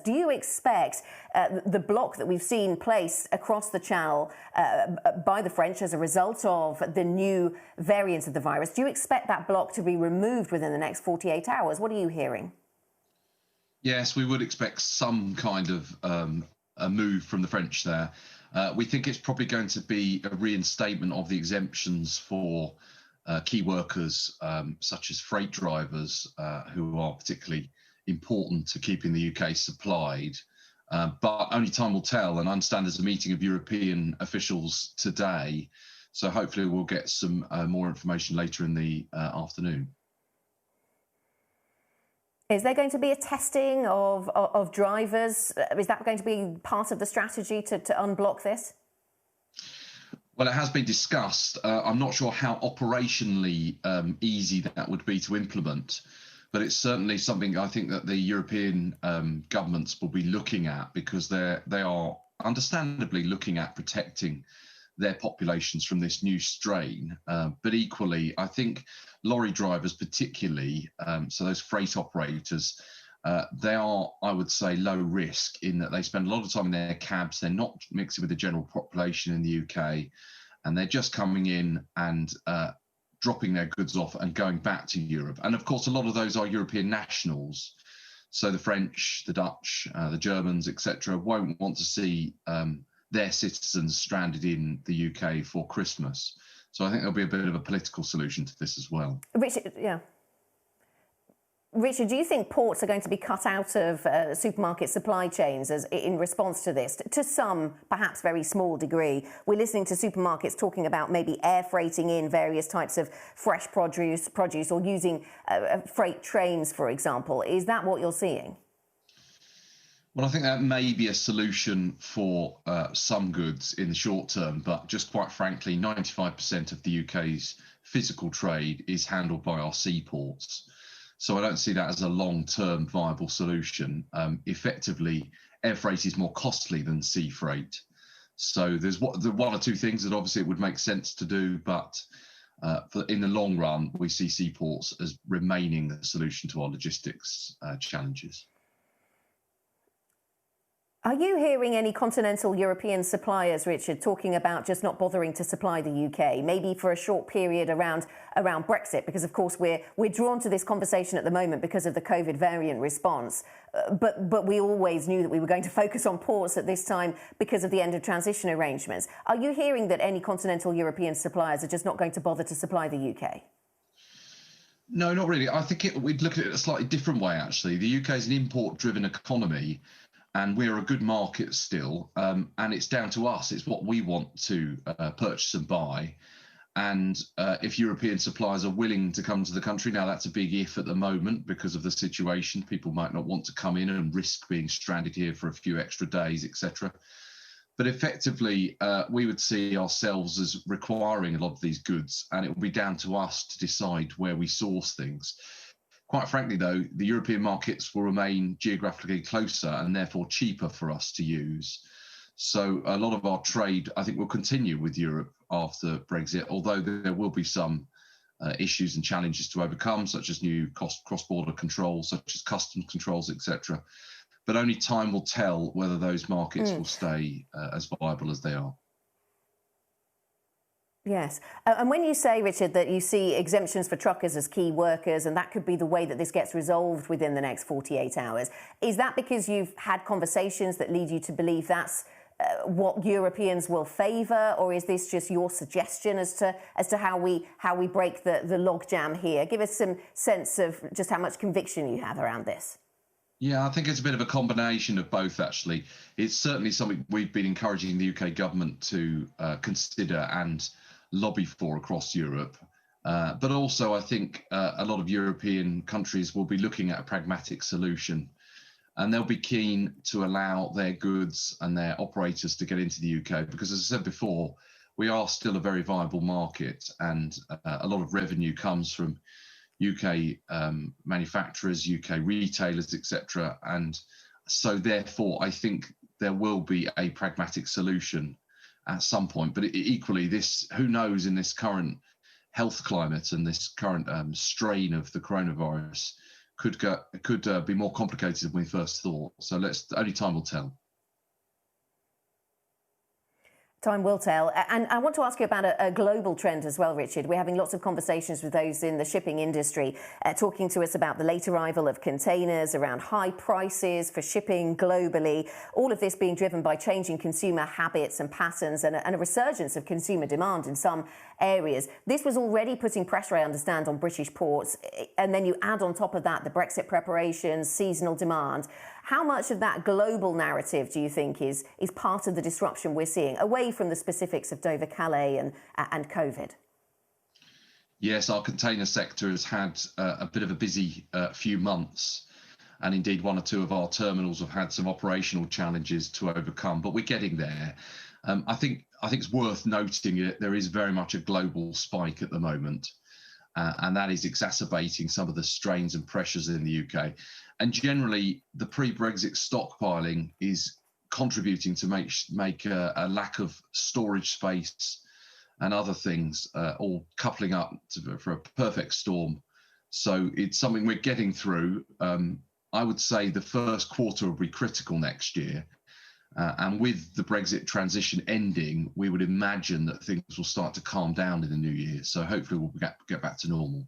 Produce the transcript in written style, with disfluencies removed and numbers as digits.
Do you expect the block that we've seen placed across the Channel by the French as a result of the new variant of the virus, do you expect that block to be removed within the next 48 hours? What are you hearing? Yes, we would expect some kind of a move from the French there. We think it's probably going to be a reinstatement of the exemptions for key workers, such as freight drivers, who are particularly important to keeping the UK supplied. But only time will tell, and I understand there's a meeting of European officials today, so hopefully we'll get some more information later in the afternoon. Is there going to be a testing of drivers? Is that going to be part of the strategy to unblock this? Well, it has been discussed. I'm not sure how operationally easy that would be to implement, but it's certainly something I think that the European governments will be looking at, because they are understandably looking at protecting their populations from this new strain. But equally, I think lorry drivers particularly, so those freight operators, they are, I would say, low risk in that they spend a lot of time in their cabs. They're not mixing with the general population in the UK, and they're just coming in and dropping their goods off and going back to Europe. And of course, a lot of those are European nationals. So the French, the Dutch, the Germans, etc., won't want to see their citizens stranded in the UK for Christmas. So I think there'll be a bit of a political solution to this as well. Richard, do you think ports are going to be cut out of supermarket supply chains in response to this? To some, perhaps very small degree. We're listening to supermarkets talking about maybe air freighting in various types of fresh produce or using freight trains, for example. Is that what you're seeing? Well, I think that may be a solution for some goods in the short term, but just quite frankly, 95% of the UK's physical trade is handled by our seaports. So I don't see that as a long-term viable solution. Effectively, air freight is more costly than sea freight. So there's one or two things that obviously it would make sense to do, but in the long run, we see seaports as remaining the solution to our logistics challenges. Are you hearing any continental European suppliers, Richard, talking about just not bothering to supply the UK, maybe for a short period around Brexit? Because, of course, we're drawn to this conversation at the moment because of the COVID variant response. But we always knew that we were going to focus on ports at this time because of the end of transition arrangements. Are you hearing that any continental European suppliers are just not going to bother to supply the UK? No, not really. I think we'd look at it a slightly different way, actually. The UK is an import-driven economy, and we're a good market still, and it's down to us. It's what we want to purchase and buy. And if European suppliers are willing to come to the country, now that's a big if at the moment because of the situation. People might not want to come in and risk being stranded here for a few extra days, etc. But effectively, we would see ourselves as requiring a lot of these goods, and it will be down to us to decide where we source things. Quite frankly, though, the European markets will remain geographically closer and therefore cheaper for us to use. So a lot of our trade, I think, will continue with Europe after Brexit, although there will be some issues and challenges to overcome, such as new cross-border controls, such as customs controls, etc. But only time will tell whether those markets will stay as viable as they are. Yes. And when you say, Richard, that you see exemptions for truckers as key workers, and that could be the way that this gets resolved within the next 48 hours, is that because you've had conversations that lead you to believe that's what Europeans will favour, or is this just your suggestion as to how we break the logjam here? Give us some sense of just how much conviction you have around this. Yeah, I think it's a bit of a combination of both, actually. It's certainly something we've been encouraging the UK government to consider and lobby for across Europe. But also, I think a lot of European countries will be looking at a pragmatic solution, and they'll be keen to allow their goods and their operators to get into the UK, because, as I said before, we are still a very viable market, and a lot of revenue comes from UK manufacturers, UK retailers, etc. And so therefore, I think there will be a pragmatic solution at some point. But equally, who knows, in this current health climate and this current strain of the coronavirus, could be more complicated than we first thought. So only time will tell. Time will tell. And I want to ask you about a global trend as well, Richard. We're having lots of conversations with those in the shipping industry, talking to us about the late arrival of containers, around high prices for shipping globally, all of this being driven by changing consumer habits and patterns and a resurgence of consumer demand in some areas. This was already putting pressure, I understand, on British ports. And then you add on top of that the Brexit preparations, seasonal demand. How much of that global narrative do you think is part of the disruption we're seeing, away from the specifics of Dover, Calais and COVID? Yes, our container sector has had a bit of a busy few months. And indeed, one or two of our terminals have had some operational challenges to overcome, but we're getting there. I think it's worth noting that there is very much a global spike at the moment, and that is exacerbating some of the strains and pressures in the UK. And generally, the pre-Brexit stockpiling is contributing to make a lack of storage space and other things, all coupling up for a perfect storm. So it's something we're getting through. I would say the first quarter will be critical next year. And with the Brexit transition ending, we would imagine that things will start to calm down in the new year. So hopefully we'll get back to normal.